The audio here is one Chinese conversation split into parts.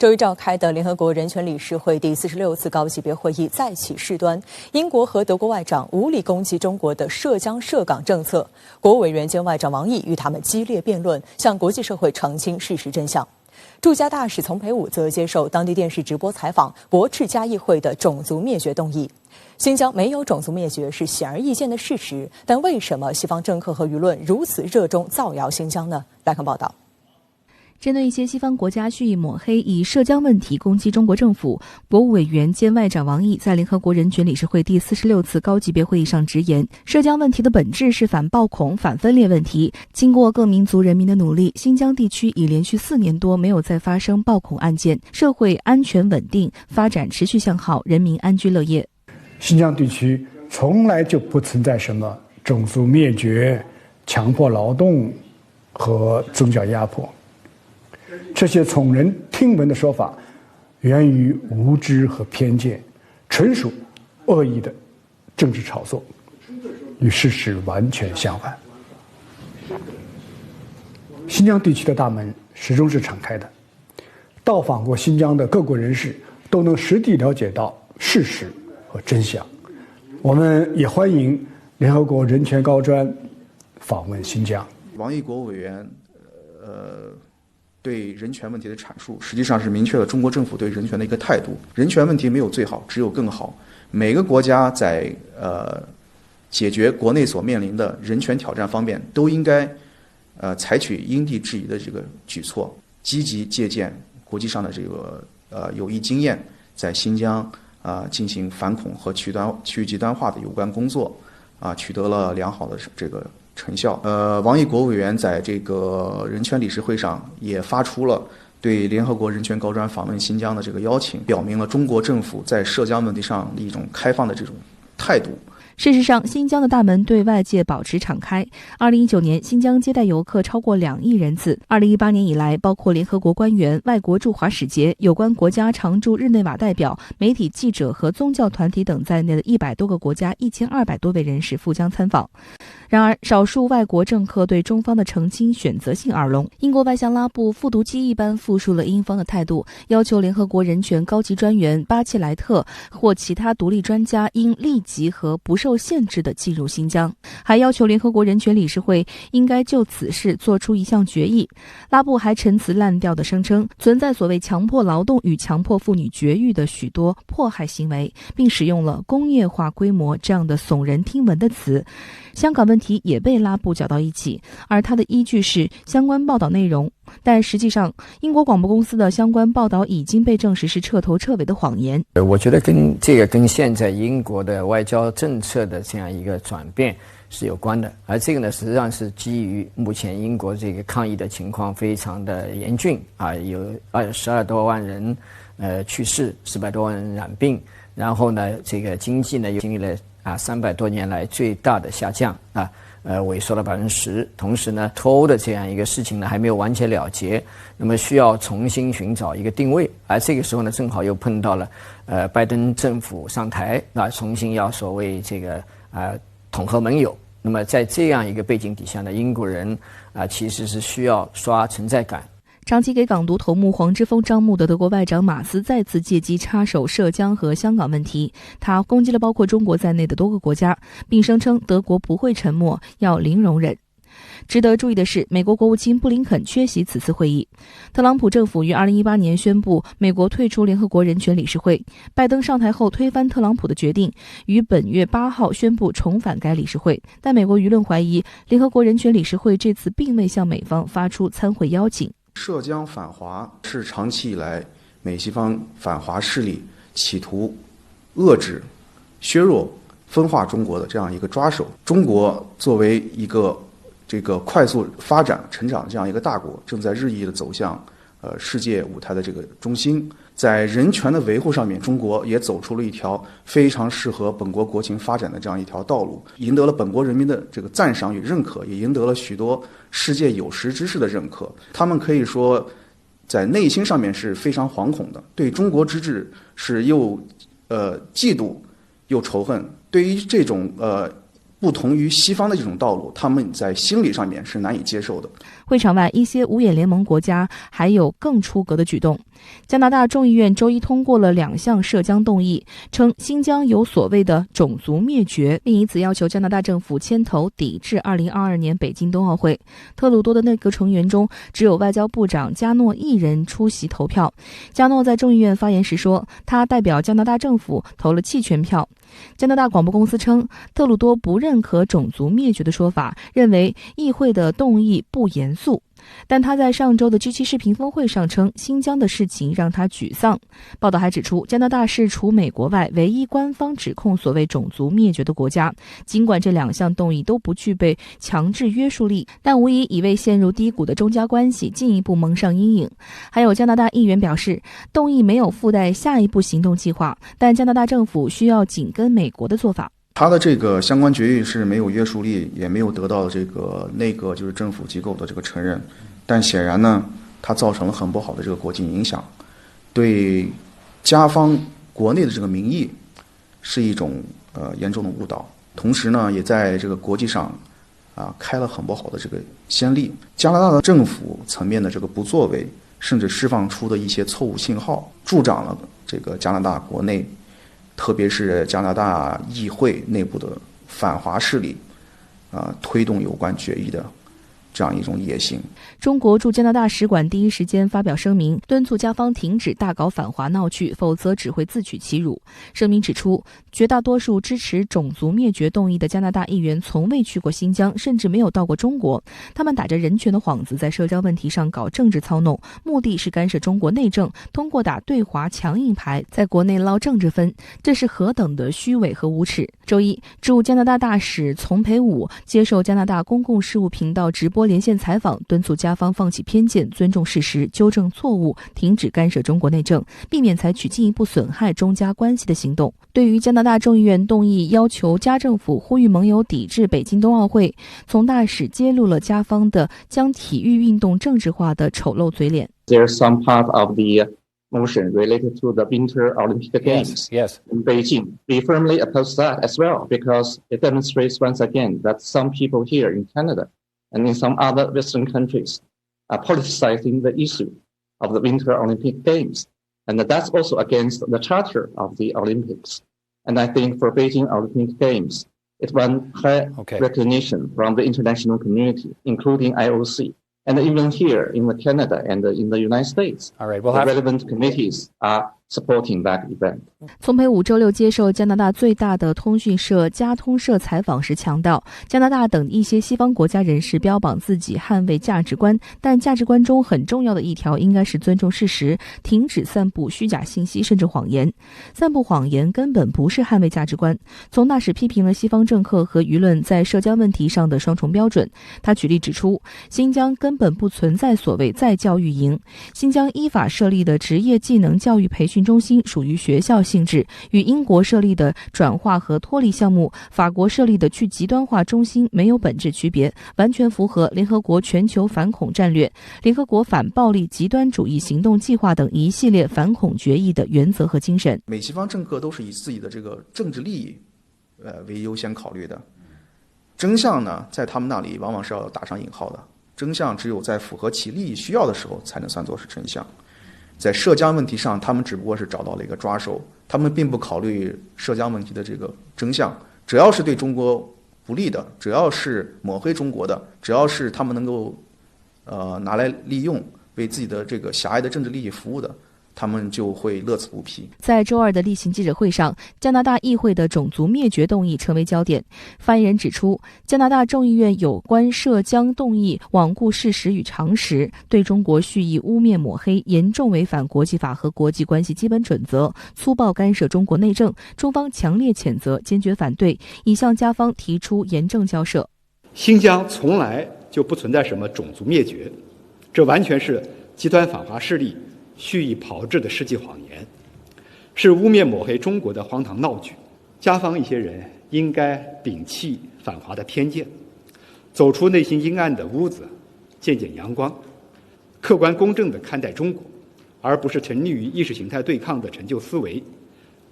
周一召开的联合国人权理事会第46次高级别会议再起事端，英国和德国外长无理攻击中国的涉疆涉港政策，国务委员兼外长王毅与他们激烈辩论，向国际社会澄清事实真相。驻加大使丛培武则接受当地电视直播采访，驳斥加议会的种族灭绝动议。新疆没有种族灭绝是显而易见的事实，但为什么西方政客和舆论如此热衷造谣新疆呢？来看报道。针对一些西方国家蓄意抹黑，以涉疆问题攻击中国政府，国务委员兼外长王毅在联合国人权理事会第46次高级别会议上直言，涉疆问题的本质是反暴恐、反分裂问题。经过各民族人民的努力，新疆地区已连续4年多没有再发生暴恐案件，社会安全稳定，发展持续向好，人民安居乐业。新疆地区从来就不存在什么种族灭绝、强迫劳动和宗教压迫。这些耸人听闻的说法源于无知和偏见，纯属恶意的政治炒作，与事实完全相反。新疆地区的大门始终是敞开的，到访过新疆的各国人士都能实地了解到事实和真相。我们也欢迎联合国人权高专访问新疆。王毅国务委员对人权问题的阐述，实际上是明确了中国政府对人权的一个态度。人权问题没有最好，只有更好。每个国家在解决国内所面临的人权挑战方面，都应该采取因地制宜的这个举措，积极借鉴国际上的这个有益经验，在新疆进行反恐和区域极端化的有关工作取得了良好的这个成效。王毅国务委员在这个人权理事会上也发出了对联合国人权高专访问新疆的这个邀请，表明了中国政府在涉疆问题上的一种开放的这种态度。事实上，新疆的大门对外界保持敞开。2019年，新疆接待游客超过2亿人次。2018年以来，包括联合国官员、外国驻华使节、有关国家常驻日内瓦代表、媒体记者和宗教团体等在内的100多个国家1200多位人士赴疆参访。然而，少数外国政客对中方的澄清选择性耳聋。英国外相拉布复读机一般复述了英方的态度，要求联合国人权高级专员巴切莱特或其他独立专家应立即和不受限制地进入新疆，还要求联合国人权理事会应该就此事做出一项决议。拉布还陈词滥调地声称，存在所谓强迫劳动与强迫妇女绝育的许多迫害行为，并使用了工业化规模这样的耸人听闻的词。香港问题也被拉布搅到一起，而他的依据是相关报道内容，但实际上英国广播公司的相关报道已经被证实是彻头彻尾的谎言。我觉得跟现在英国的外交政策的这样一个转变是有关的，而这个呢实际上是基于目前英国这个抗疫的情况非常的严峻有12多万人去世，400多万人染病，然后呢这个经济呢又经历了300多年来最大的下降萎缩了10%，同时呢脱欧的这样一个事情呢还没有完全了结，那么需要重新寻找一个定位，而这个时候呢正好又碰到了拜登政府上台重新要所谓这个统合盟友。那么在这样一个背景底下呢，英国人其实是需要刷存在感。长期给港独头目黄之锋张目的德国外长马斯再次借机插手涉疆和香港问题，他攻击了包括中国在内的多个国家，并声称德国不会沉默，要零容忍。值得注意的是，美国国务卿布林肯缺席此次会议。特朗普政府于2018年宣布美国退出联合国人权理事会，拜登上台后推翻特朗普的决定，于本月8号宣布重返该理事会。但美国舆论怀疑，联合国人权理事会这次并未向美方发出参会邀请。涉疆反华是长期以来美西方反华势力企图遏制、削弱、分化中国的这样一个抓手。中国作为一个这个快速发展成长的这样一个大国，正在日益的走向世界舞台的这个中心。在人权的维护上面，中国也走出了一条非常适合本国国情发展的这样一条道路，赢得了本国人民的这个赞赏与认可，也赢得了许多世界有识之士的认可。他们可以说在内心上面是非常惶恐的，对中国之治是又嫉妒又仇恨。对于这种不同于西方的这种道路，他们在心理上面是难以接受的。会场外，一些五眼联盟国家还有更出格的举动。加拿大众议院周一通过了2项涉疆动议，称新疆有所谓的种族灭绝，并以此要求加拿大政府牵头抵制2022年北京冬奥会。特鲁多的内阁成员中，只有外交部长加诺一人出席投票。加诺在众议院发言时说，他代表加拿大政府投了弃权票。加拿大广播公司称，特鲁多不认可种族灭绝的说法，认为议会的动议不严肃。但他在上周的 G7 视频峰会上称，新疆的事情让他沮丧。报道还指出，加拿大是除美国外唯一官方指控所谓种族灭绝的国家。尽管这2项动议都不具备强制约束力，但无疑已为陷入低谷的中加关系进一步蒙上阴影。还有加拿大议员表示，动议没有附带下一步行动计划，但加拿大政府需要紧跟美国的做法。他的这个相关决议是没有约束力，也没有得到这个内阁就是政府机构的这个承认，但显然呢，它造成了很不好的这个国际影响，对加方国内的这个民意是一种严重的误导，同时呢，也在这个国际上开了很不好的这个先例。加拿大的政府层面的这个不作为，甚至释放出的一些错误信号，助长了这个加拿大国内，特别是加拿大议会内部的反华势力，推动有关决议的这样一种野心。中国驻加拿大使馆第一时间发表声明，敦促加方停止大搞反华闹剧，否则只会自取其辱。声明指出，绝大多数支持种族灭绝动议的加拿大议员从未去过新疆，甚至没有到过中国。他们打着人权的幌子，在社交问题上搞政治操弄，目的是干涉中国内政，通过打对华强硬牌，在国内捞政治分。这是何等的虚伪和无耻！周一，驻加拿大大使丛培武接受加拿大公共事务频道直播连线采访，敦促加方放弃偏见，尊重事实，纠正错误，停止干涉中国内政，避免采取进一步损害中加关系的行动。对于加拿大众议院动议要求加政府呼吁盟友抵制北京冬奥会，丛大使揭露了加方的将体育运动政治化的丑陋嘴脸。 There's some part of the motion related to the Winter Olympic Games in Beijing. We firmly oppose that as well, because it demonstrates once again that some people here in Canada and in some other Western countries are politicizing the issue of the Winter Olympic Games. And that's also against the charter of the Olympics. And I think for Beijing Olympic Games, it won high recognition from the international community, including IOC. And even here in Canada and in the United States, the relevant committees are supporting that event. 丛培武周六接受加拿大最大的通讯社加通社采访时强调，加拿大等一些西方国家人士标榜自己捍卫价值观，但价值观中很重要的一条应该是尊重事实，停止散布虚假信息甚至谎言。散布谎言根本不是捍卫价值观。丛大使批评了西方政客和舆论在社交问题上的双重标准。他举例指出，新疆根本不存在所谓再教育营，新疆依法设立的职业技能教育培训中心属于学校性质，与英国设立的转化和脱离项目、法国设立的去极端化中心没有本质区别，完全符合联合国全球反恐战略、联合国反暴力极端主义行动计划等一系列反恐决议的原则和精神。美西方政客都是以自己的这个政治利益为优先考虑的，真相呢，在他们那里往往是要打上引号的，真相只有在符合其利益需要的时候才能算作是真相。在涉疆问题上，他们只不过是找到了一个抓手，他们并不考虑涉疆问题的这个真相。只要是对中国不利的，只要是抹黑中国的，只要是他们能够拿来利用，为自己的这个狭隘的政治利益服务的，他们就会乐此不疲。在周二的例行记者会上，加拿大议会的种族灭绝动议成为焦点。发言人指出，加拿大众议院有关涉疆动议罔顾事实与常识，对中国蓄意污蔑抹黑，严重违反国际法和国际关系基本准则，粗暴干涉中国内政。中方强烈谴责，坚决反对，已向加方提出严正交涉。新疆从来就不存在什么种族灭绝，这完全是极端反华势力蓄意炮制的世纪谎言，是污蔑抹黑中国的荒唐闹剧。加方一些人应该摒弃反华的偏见，走出内心阴暗的屋子，见见阳光，客观公正地看待中国，而不是沉溺于意识形态对抗的陈旧思维，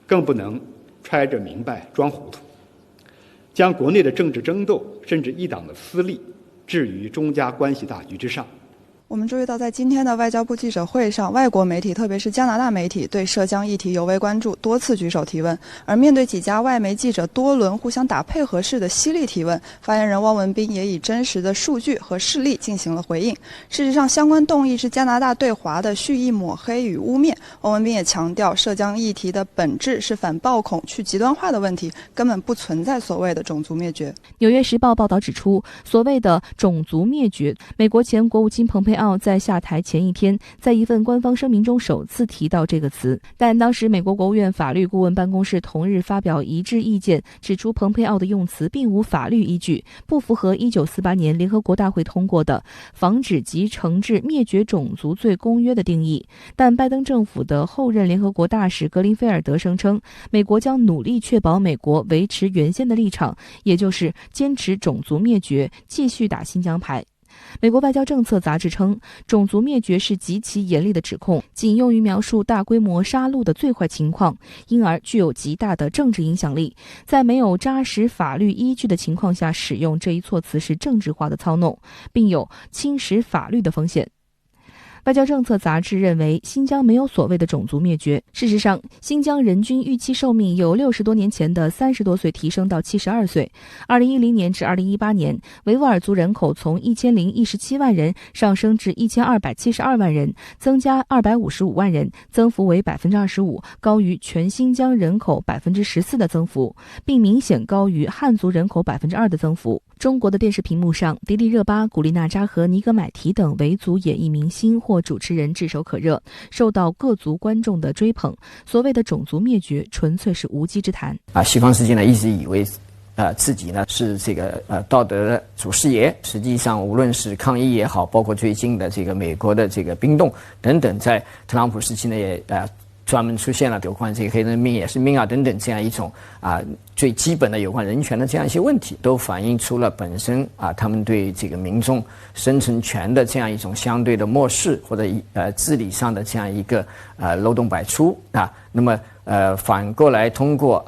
更不能揣着明白装糊涂，将国内的政治争斗甚至一党的私利置于中加关系大局之上。我们注意到，在今天的外交部记者会上，外国媒体，特别是加拿大媒体，对涉疆议题尤为关注，多次举手提问。而面对几家外媒记者多轮互相打配合式的犀利提问，发言人汪文斌也以真实的数据和事例进行了回应。事实上，相关动议是加拿大对华的蓄意抹黑与污蔑。汪文斌也强调，涉疆议题的本质是反暴恐、去极端化的问题，根本不存在所谓的种族灭绝。纽约时报报道指出，所谓的种族灭绝，美国前国务卿蓬佩奥在下台前一天，在一份官方声明中首次提到这个词，但当时美国国务院法律顾问办公室同日发表一致意见，指出蓬佩奥的用词并无法律依据，不符合1948年联合国大会通过的《防止及惩治灭绝种族罪公约》的定义。但拜登政府的后任联合国大使格林菲尔德声称，美国将努力确保美国维持原先的立场，也就是坚持种族灭绝，继续打新疆牌。美国外交政策杂志称，种族灭绝是极其严厉的指控，仅用于描述大规模杀戮的最坏情况，因而具有极大的政治影响力。在没有扎实法律依据的情况下使用这一措辞是政治化的操弄，并有侵蚀法律的风险。外交政策杂志认为，新疆没有所谓的种族灭绝。事实上，新疆人均预期寿命由60多年前的30多岁提升到72岁。2010年至2018年，维吾尔族人口从1017万人上升至1272万人，增加255万人，增幅为 25%， 高于全新疆人口 14% 的增幅，并明显高于汉族人口 2% 的增幅。中国的电视屏幕上，迪丽热巴、古力娜扎和尼格买提等维族演艺明星或主持人炙手可热，受到各族观众的追捧。所谓的种族灭绝，纯粹是无稽之谈。西方世界呢一直以为自己呢是这个道德的祖师爷。实际上，无论是抗议也好，包括最近的这个美国的这个冰冻等等，在特朗普时期呢也专门出现了有关这个黑人命也是命啊等等这样一种最基本的有关人权的这样一些问题，都反映出了本身他们对这个民众生存权的这样一种相对的漠视，或者治理上的这样一个漏洞百出那么反过来通过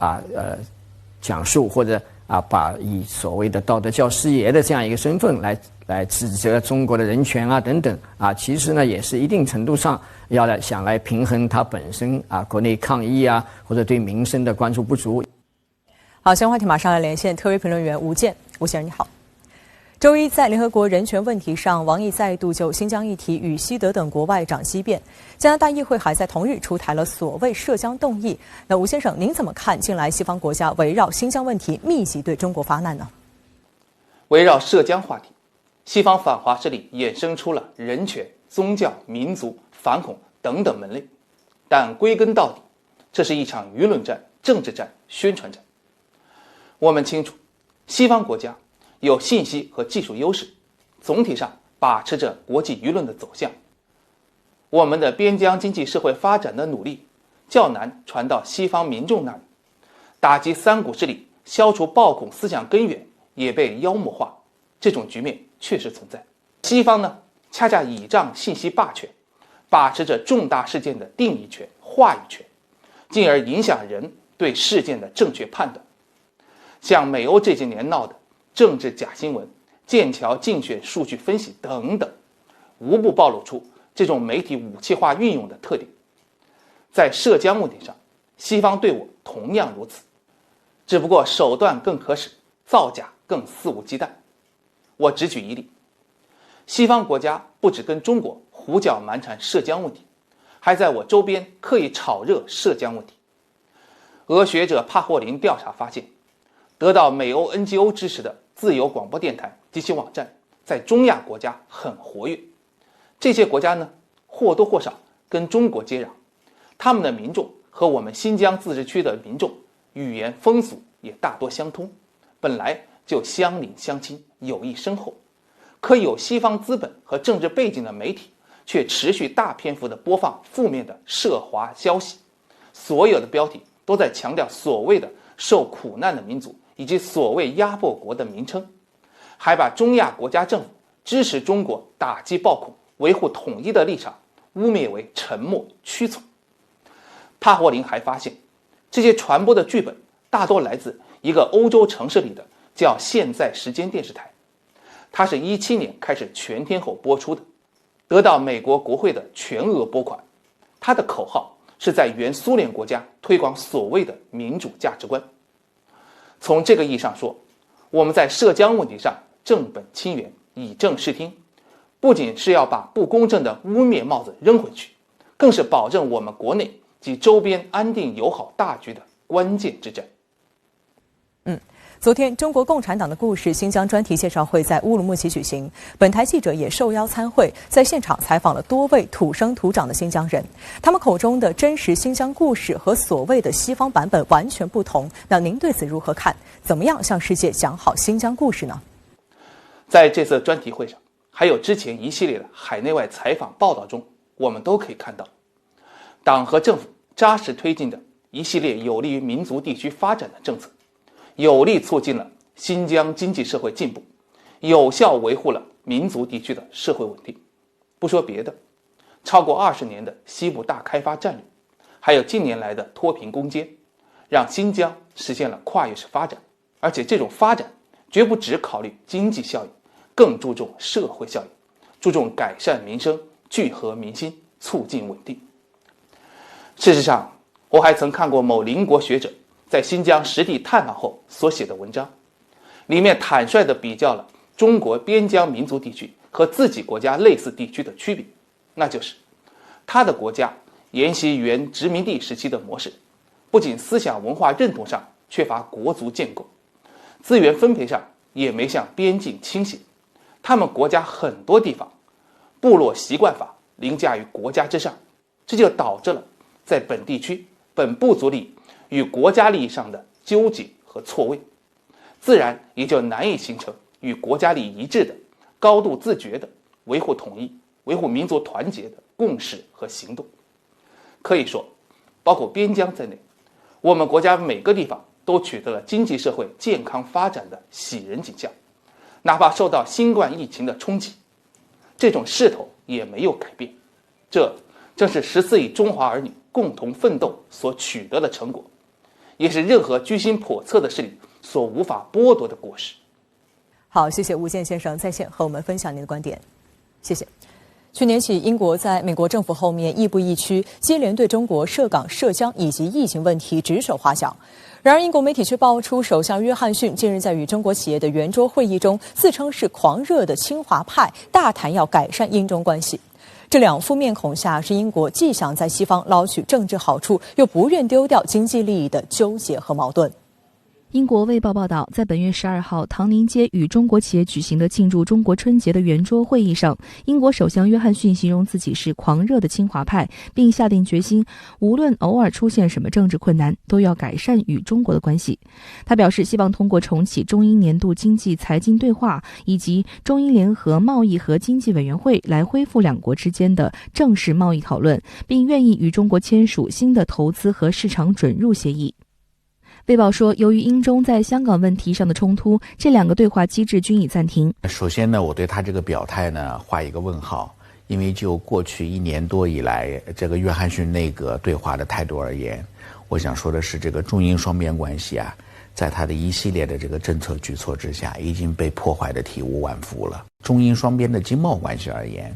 讲述或者把以所谓的道德教师爷的这样一个身份来指责中国的人权等等其实呢也是一定程度上想来平衡它本身国内抗议或者对民生的关注不足。好，相关话题马上来连线特约评论员吴健。吴先生你好。周一在联合国人权问题上，王毅再度就新疆议题与西德等国外长激辩。加拿大议会还在同日出台了所谓涉疆动议。那吴先生，您怎么看近来西方国家围绕新疆问题密集对中国发难呢？围绕涉疆话题，西方反华势力衍生出了人权、宗教、民族、反恐等等门类，但归根到底，这是一场舆论战、政治战、宣传战。我们清楚，西方国家有信息和技术优势，总体上把持着国际舆论的走向。我们的边疆经济社会发展的努力较难传到西方民众那里，打击三股势力、消除暴恐思想根源也被妖魔化，这种局面确实存在。西方呢，恰恰倚仗信息霸权，把持着重大事件的定义权、话语权，进而影响人对事件的正确判断。像美欧这些年闹的政治假新闻、剑桥竞选数据分析等等，无不暴露出这种媒体武器化运用的特点。在涉疆问题上，西方对我同样如此，只不过手段更可使，造假更肆无忌惮。我只举一例，西方国家不只跟中国胡搅蛮缠涉疆问题，还在我周边刻意炒热涉疆问题。俄学者帕霍林调查发现，得到美欧 NGO 支持的自由广播电台及其网站在中亚国家很活跃。这些国家呢，或多或少跟中国接壤，他们的民众和我们新疆自治区的民众语言风俗也大多相通，本来就相邻相亲，友谊深厚。可有西方资本和政治背景的媒体却持续大篇幅的播放负面的涉华消息，所有的标题都在强调所谓的受苦难的民族以及所谓压迫国的名称，还把中亚国家政府支持中国打击暴恐、维护统一的立场污蔑为沉默屈从。帕霍林还发现，这些传播的剧本大多来自一个欧洲城市里的叫现在时间电视台。它是17年开始全天候播出的，得到美国国会的全额拨款。它的口号是在原苏联国家推广所谓的民主价值观。从这个意义上说，我们在涉疆问题上正本清源，以正视听，不仅是要把不公正的污蔑帽子扔回去，更是保证我们国内及周边安定友好大局的关键之战。昨天，中国共产党的故事新疆专题介绍会在乌鲁木齐举行，本台记者也受邀参会，在现场采访了多位土生土长的新疆人，他们口中的真实新疆故事和所谓的西方版本完全不同。那您对此如何看？怎么样向世界讲好新疆故事呢？在这次专题会上，还有之前一系列的海内外采访报道中，我们都可以看到，党和政府扎实推进的一系列有利于民族地区发展的政策，有力促进了新疆经济社会进步，有效维护了民族地区的社会稳定。不说别的，超过20年的西部大开发战略，还有近年来的脱贫攻坚，让新疆实现了跨越式发展，而且这种发展绝不只考虑经济效益，更注重社会效益，注重改善民生，聚合民心，促进稳定。事实上，我还曾看过某邻国学者在新疆实地探访后所写的文章，里面坦率地比较了中国边疆民族地区和自己国家类似地区的区别，那就是他的国家沿袭原殖民地时期的模式，不仅思想文化认同上缺乏国族建构，资源分配上也没向边境倾斜，他们国家很多地方部落习惯法凌驾于国家之上，这就导致了在本地区本部族利益与国家利益上的纠结和错位，自然也就难以形成与国家利益一致的、高度自觉的维护统一、维护民族团结的共识和行动。可以说，包括边疆在内，我们国家每个地方都取得了经济社会健康发展的喜人景象，哪怕受到新冠疫情的冲击，这种势头也没有改变。这正是14亿中华儿女共同奋斗所取得的成果，也是任何居心叵测的势力所无法剥夺的果实。好，谢谢吴健先生在线和我们分享您的观点，谢谢。去年起，英国在美国政府后面亦步亦趋，接连对中国涉港、涉疆以及疫情问题指手画脚。然而，英国媒体却爆出，首相约翰逊近日在与中国企业的圆桌会议中，自称是狂热的清华派，大谈要改善英中关系。这两副面孔下，是英国既想在西方捞取政治好处，又不愿丢掉经济利益的纠结和矛盾。英国《卫报》报道，在本月12号唐宁街与中国企业举行的庆祝中国春节的圆桌会议上，英国首相约翰逊形容自己是狂热的清华派，并下定决心，无论偶尔出现什么政治困难，都要改善与中国的关系。他表示，希望通过重启中英年度经济财经对话以及中英联合贸易和经济委员会来恢复两国之间的正式贸易讨论，并愿意与中国签署新的投资和市场准入协议。卫报说，由于英中在香港问题上的冲突，这两个对话机制均已暂停。首先呢，我对他这个表态呢画一个问号，因为就过去1年多以来，这个约翰逊内阁对话的态度而言，我想说的是，这个中英双边关系啊，在他的一系列的这个政策举措之下，已经被破坏的体无完肤了。中英双边的经贸关系而言，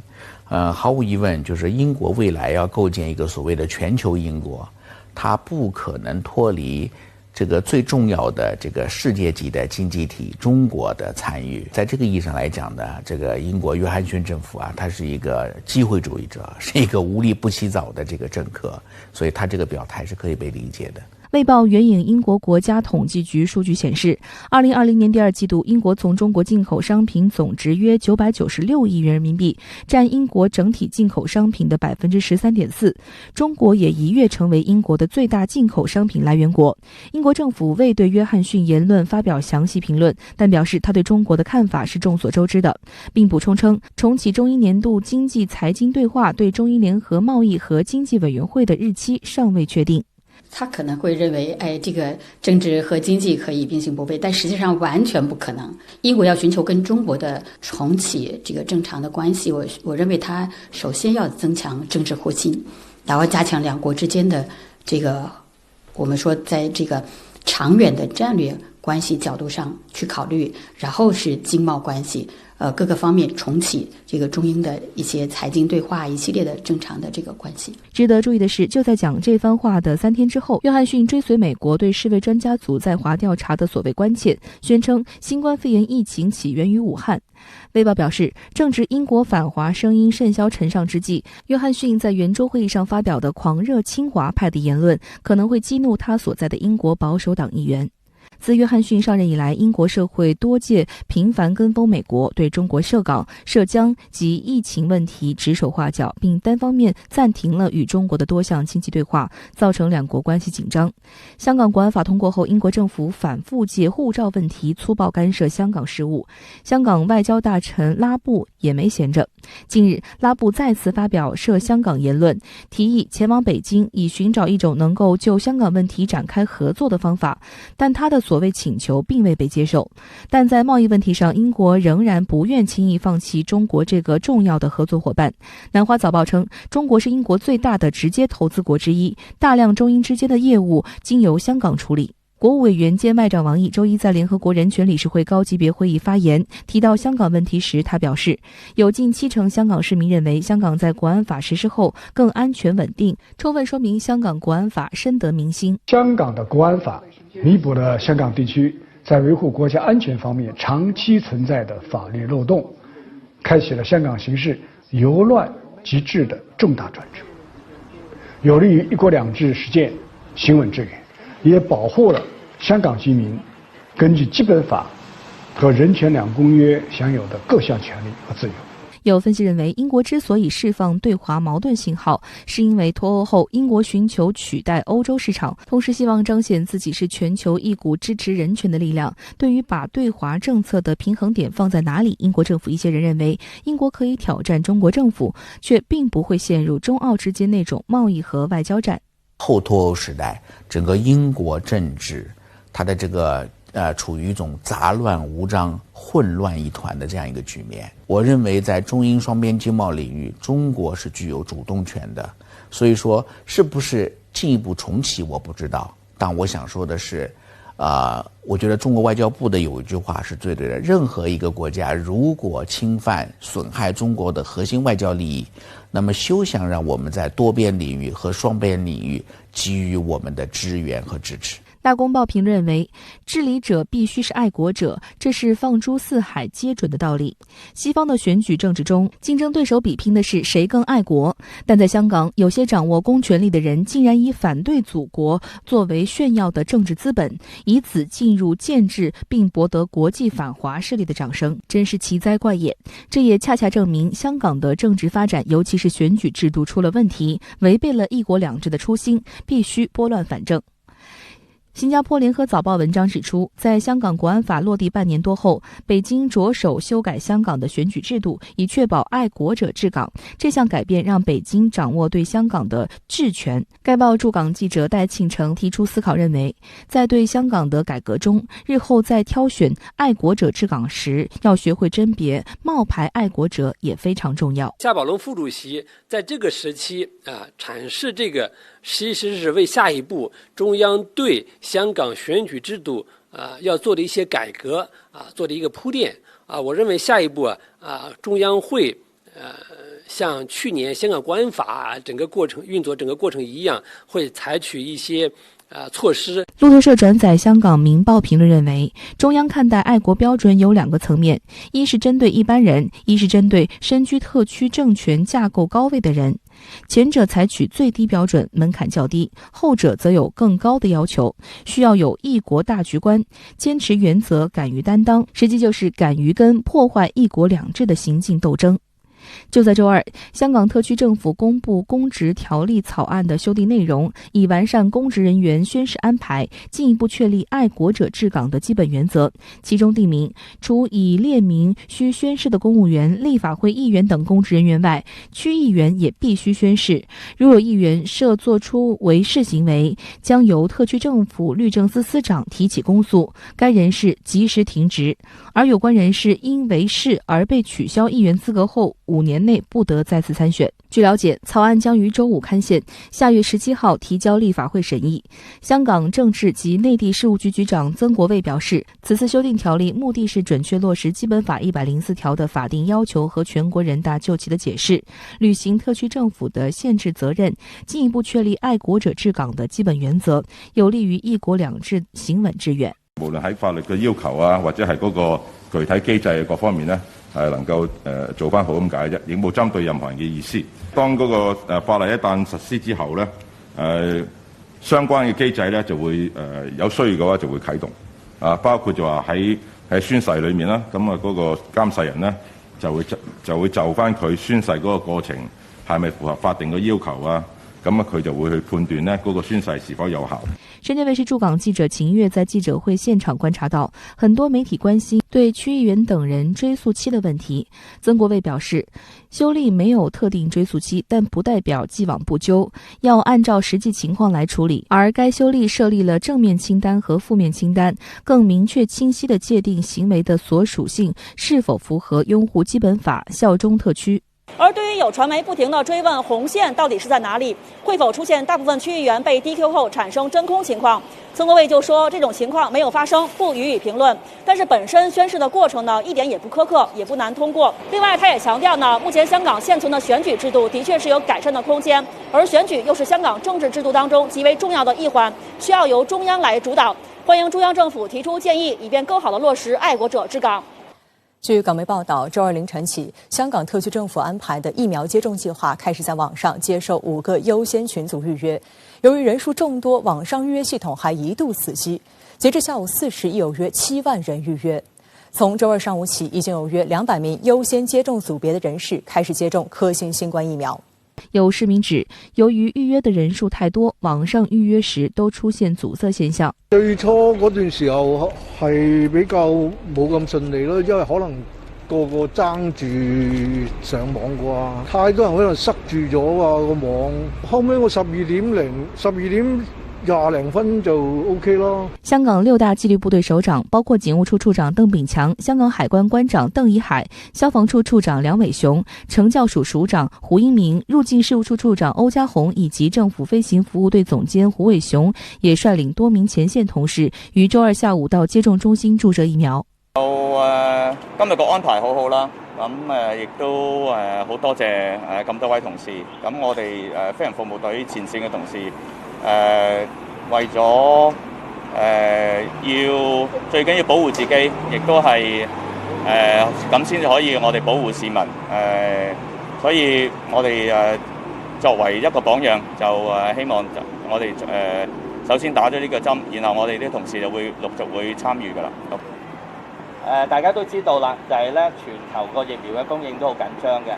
毫无疑问，就是英国未来要构建一个所谓的全球英国，它不可能脱离这个最重要的这个世界级的经济体中国的参与。在这个意义上来讲呢，这个英国约翰逊政府啊，他是一个机会主义者，是一个无利不起早的这个政客，所以他这个表态是可以被理解的。卫报援引英国国家统计局数据显示，2020年第二季度，英国从中国进口商品总值约996亿元人民币，占英国整体进口商品的13.4%。中国也一跃成为英国的最大进口商品来源国。英国政府未对约翰逊言论发表详细评论，但表示他对中国的看法是众所周知的，并补充称，重启中英年度经济财经对话对中英联合贸易和经济委员会的日期尚未确定。他可能会认为，这个政治和经济可以并行不悖，但实际上完全不可能。英国要寻求跟中国的重启这个正常的关系，我认为他首先要增强政治互信，然后加强两国之间的这个，我们说在这个长远的战略关系角度上去考虑，然后是经贸关系，各个方面重启这个中英的一些财经对话，一系列的正常的这个关系。值得注意的是，就在讲这番话的3天之后，约翰逊追随美国对世卫专家组在华调查的所谓关切，宣称新冠肺炎疫情起源于武汉。卫报表示，正值英国反华声音甚嚣尘上之际，约翰逊在圆桌会议上发表的狂热亲华派的言论，可能会激怒他所在的英国保守党议员。自约翰逊上任以来，英国社会多届频繁跟风美国，对中国涉港、涉疆及疫情问题指手画脚，并单方面暂停了与中国的多项经济对话，造成两国关系紧张。香港国安法通过后，英国政府反复借护照问题粗暴干涉香港事务。香港外交大臣拉布也没闲着。近日，拉布再次发表涉香港言论，提议前往北京，以寻找一种能够就香港问题展开合作的方法，但他的所谓请求并未被接受。但在贸易问题上，英国仍然不愿轻易放弃中国这个重要的合作伙伴。南华早报称，中国是英国最大的直接投资国之一，大量中英之间的业务经由香港处理。国务委员兼外长王毅周一在联合国人权理事会高级别会议发言，提到香港问题时，他表示，有近70%香港市民认为香港在国安法实施后更安全稳定，充分说明香港国安法深得民心。香港的国安法弥补了香港地区在维护国家安全方面长期存在的法律漏洞，开启了香港形势由乱及治的重大转折，有利于一国两制实践行稳致远，也保护了香港居民根据基本法和人权两公约享有的各项权利和自由。有分析认为，英国之所以释放对华矛盾信号，是因为脱欧后英国寻求取代欧洲市场，同时希望彰显自己是全球一股支持人权的力量。对于把对华政策的平衡点放在哪里，英国政府一些人认为，英国可以挑战中国政府，却并不会陷入中澳之间那种贸易和外交战。后脱欧时代，整个英国政治它的这个处于一种杂乱无章、混乱一团的这样一个局面。我认为在中英双边经贸领域，中国是具有主动权的。所以说，是不是进一步重启我不知道，但我想说的是，我觉得中国外交部的有一句话是最对的：任何一个国家如果侵犯、损害中国的核心外交利益，那么休想让我们在多边领域和双边领域给予我们的支援和支持。大公报评论认为，治理者必须是爱国者，这是放诸四海皆准的道理。西方的选举政治中，竞争对手比拼的是谁更爱国，但在香港，有些掌握公权力的人竟然以反对祖国作为炫耀的政治资本，以此进入建制，并博得国际反华势力的掌声，真是奇哉怪也。这也恰恰证明香港的政治发展，尤其是选举制度出了问题，违背了一国两制的初心，必须拨乱反正。新加坡联合早报文章指出，在香港国安法落地半年多后，北京着手修改香港的选举制度，以确保爱国者治港。这项改变让北京掌握对香港的治权。该报驻港记者戴庆成提出思考，认为在对香港的改革中，日后在挑选爱国者治港时，要学会甄别冒牌爱国者也非常重要。夏宝龙副主席在这个时期阐释这个其实是为下一步中央对香港选举制度要做的一些改革做的一个铺垫我认为下一步中央会像去年香港国安法整个过程运作整个过程一样，会采取一些措施。路透社转载香港明报评论认为，中央看待爱国标准有2个层面，一是针对一般人，一是针对身居特区政权架构高位的人。前者采取最低标准，门槛较低，后者则有更高的要求，需要有一国大局观，坚持原则，敢于担当，实际就是敢于跟破坏一国两制的行径斗争。就在周二，香港特区政府公布公职条例草案的修订内容，以完善公职人员宣誓安排，进一步确立爱国者治港的基本原则。其中定明，除已列明需宣誓的公务员、立法会议员等公职人员外，区议员也必须宣誓。如有议员涉作出违誓行为，将由特区政府律政司司长提起公诉，该人士即时停职。而有关人士因违誓而被取消议员资格后，无5年内不得再次参选。据了解，草案将于周五刊宪，下月17号提交立法会审议。香港政制及内地事务局局长曾国卫表示，此次修订条例目的是准确落实基本法104条的法定要求和全国人大就其的解释，履行特区政府的宪制责任，进一步确立爱國者治港的基本原則，有利於一國兩制行穩致遠。無論喺法律嘅要求啊，或者係嗰個具體機制各方面呢，係能夠做翻好咁解啫，亦冇針對任何人嘅意思。當嗰個法例一旦實施之後呢，相關嘅機制呢就會有需要嘅話就會啟動，包括就話喺宣誓裏面啦，咁嗰個監誓人呢就會就翻佢宣誓嗰個過程係咪符合法定嘅要求啊？咁佢就會去判斷呢嗰個宣誓是否有效。深圳卫视驻港记者秦月在记者会现场观察到，很多媒体关心对区议员等人追溯期的问题。曾国卫表示，修例没有特定追溯期，但不代表既往不咎，要按照实际情况来处理。而该修例设立了正面清单和负面清单，更明确清晰地界定行为的所属性是否符合拥护基本法、效忠特区。而对于有传媒不停地追问红线到底是在哪里，会否出现大部分区议员被 DQ 后产生真空情况，曾国卫就说这种情况没有发生，不予以评论。但是本身宣誓的过程呢，一点也不苛刻，也不难通过。另外，他也强调呢，目前香港现存的选举制度的确是有改善的空间，而选举又是香港政治制度当中极为重要的一环，需要由中央来主导。欢迎中央政府提出建议，以便更好地落实爱国者治港。据港媒报道，周二凌晨起，香港特区政府安排的疫苗接种计划开始在网上接受5个优先群组预约。由于人数众多，网上预约系统还一度死机。截至下午4时，已有约7万人预约。从周二上午起，已经有约200名优先接种组别的人士开始接种科兴新冠疫苗。有市民指，由於預約的人數太多，網上預約時都出現阻塞現象。最初嗰段時候係比較冇咁順利咯，因為可能個個爭住上網啩，太多人可能塞住咗啊個網。後尾我12點20零分就 OK 咯。香港6大紀律部隊首長包括警務處處長鄧炳強、香港海關關長鄧以海、消防處處長梁偉雄、懲教署署長胡英明、入境事務處處長歐家宏以及政府飛行服務隊總監胡偉雄也率領多名前線同事於周二下午到接種中心注射疫苗。今日個安排好好啦，咁亦都好多謝咁多位同事，咁我哋飛行服務隊前線嘅同事。為咗要最緊要保護自己，亦都係咁先至可以我哋保護市民。所以我哋作為一個榜樣，就希望我哋首先打咗呢個針，然後我哋啲同事就會陸續會參與㗎啦。大家都知道啦，就係咧全球個疫苗嘅供應都好緊張嘅。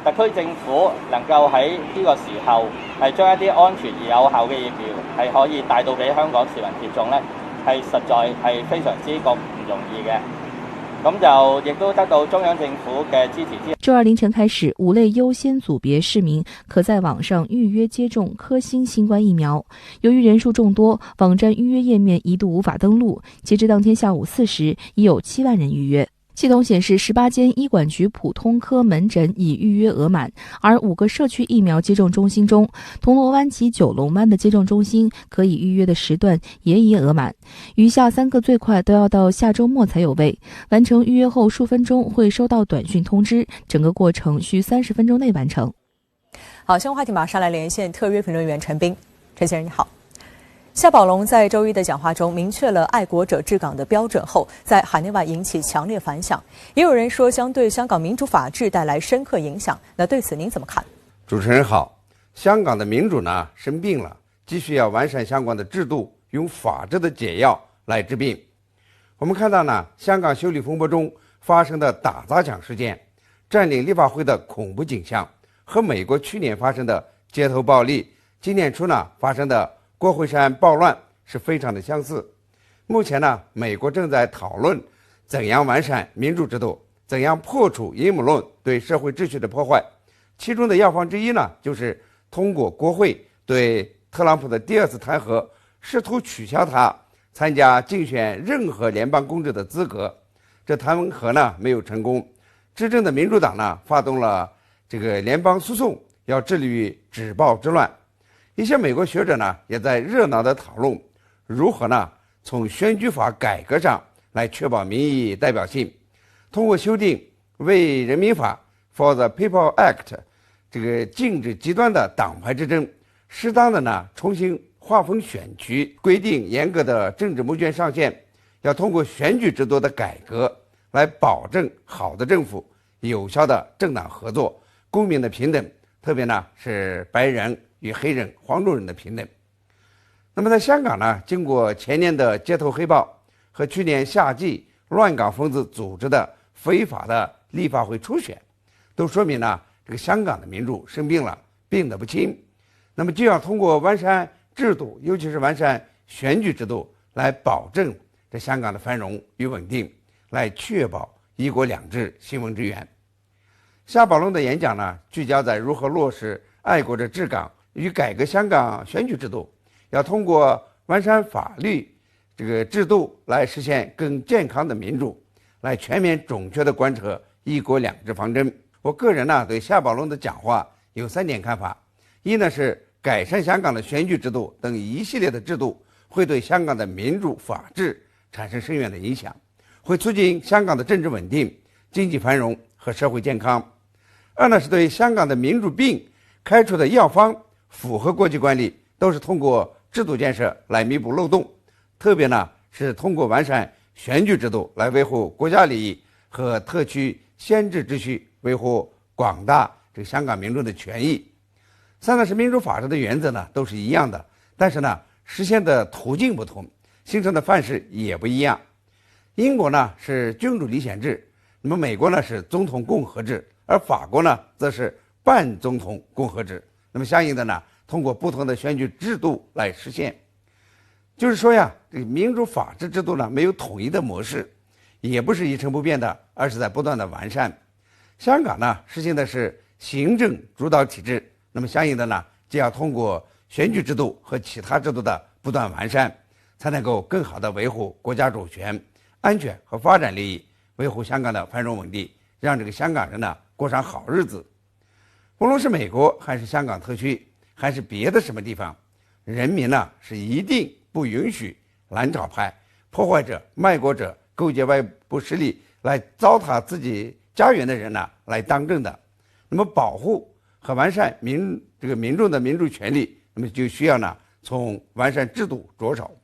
特區政府能夠喺呢個時候係將一啲安全而有效嘅疫苗係可以帶到俾香港市民接種呢，係實在係非常之唔容易嘅。咁就亦都得到中央政府嘅支持。周二凌晨開始，5類優先組別市民可在網上預約接種科興新冠疫苗。由於人數眾多，網站預約頁面一度無法登錄。截至當天下午4時，已有7萬人預約。系統顯示18間醫管局普通科門診已預約額滿，而5個社區疫苗接種中心中，銅鑼灣及九龍灣的接種中心可以預約的時段也已額滿，餘下3個最快都要到下周末才有位。完成預約後數分鐘會收到短訊通知，整個過程需30分鐘內完成。好，相關話題馬上來連線特約評論員陳斌。陳先生你好。夏寶龍在周一的講話中明確了愛國者治港的標準後，在海內外引起強烈反響，也有人說將對香港民主法治帶來深刻影響。那對此您怎麼看？主持人好，香港的民主呢生病了，急需要完善相關的制度，用法治的解藥來治病。我們看到呢，香港修例風波中發生的打砸搶事件、佔領立法會的恐怖景象，和美國去年發生的街頭暴力，今年初呢發生的國會山暴亂是非常的相似。目前呢，美國正在討論怎樣完善民主制度，怎樣破除陰謀論對社會秩序的破壞。其中的藥方之一呢，就是通過國會對特朗普的第2次彈劾，試圖取消他參加競選任何聯邦公職的資格。這彈劾呢沒有成功，执政的民主党呢发动了这个联邦诉讼，要致力于止暴制乱。一些美国学者呢也在热闹地讨论如何呢从选举法改革上来确保民意代表性，通过修订为人民法 For the People Act 这个禁止极端的党派之争，适当的呢重新划分选区，规定严格的政治募捐上限，要通过选举制度的改革来保证好的政府、有效的政党合作、公民的平等，特别呢是白人与黑人、黄种人的平等。那么在香港呢，经过前年的街头黑暴和去年夏季乱港分子组织的非法的立法会初选，都说明呢这个香港的民主生病了，病得不轻。那么就要通过完善制度，尤其是完善选举制度，来保证这香港的繁荣与稳定，来确保一国两制行稳致远。夏宝龙的演讲呢，聚焦在如何落实爱国者治港与改革香港选举制度，要通过完善法律这个制度来实现更健康的民主，来全面准确地贯彻一国两制方针。我个人呢对夏宝龙的讲话有3点看法：一呢是改善香港的选举制度等一系列的制度会对香港的民主法治产生深远的影响，会促进香港的政治稳定、经济繁荣和社会健康。二呢是对香港的民主病开出的药方符合国际惯例，都是通过制度建设来弥补漏洞，特别呢是通过完善选举制度来维护国家利益和特区宪制秩序，维护广大这个香港民众的权益。三呢是民主法治的原则呢都是一样的，但是呢实现的途径不同，形成的范式也不一样。英国呢是君主立宪制，那么美国呢是总统共和制，而法国呢则是半总统共和制。那么相应的呢，通过不同的选举制度来实现。就是说呀，这个民主法治制度呢没有统一的模式，也不是一成不变的，而是在不断的完善。香港呢实行的是行政主导体制，那么相应的呢就要通过选举制度和其他制度的不断完善，才能够更好的维护国家主权、安全和发展利益，维护香港的繁荣稳定，让这个香港人呢过上好日子。无论是美国还是香港特区，还是别的什么地方，人民呢是一定不允许蓝潮派、破坏者、卖国者、勾结外部势力来糟蹋自己家园的人呢来当政的。那么保护和完善民众的民主权利，那么就需要呢从完善制度着手。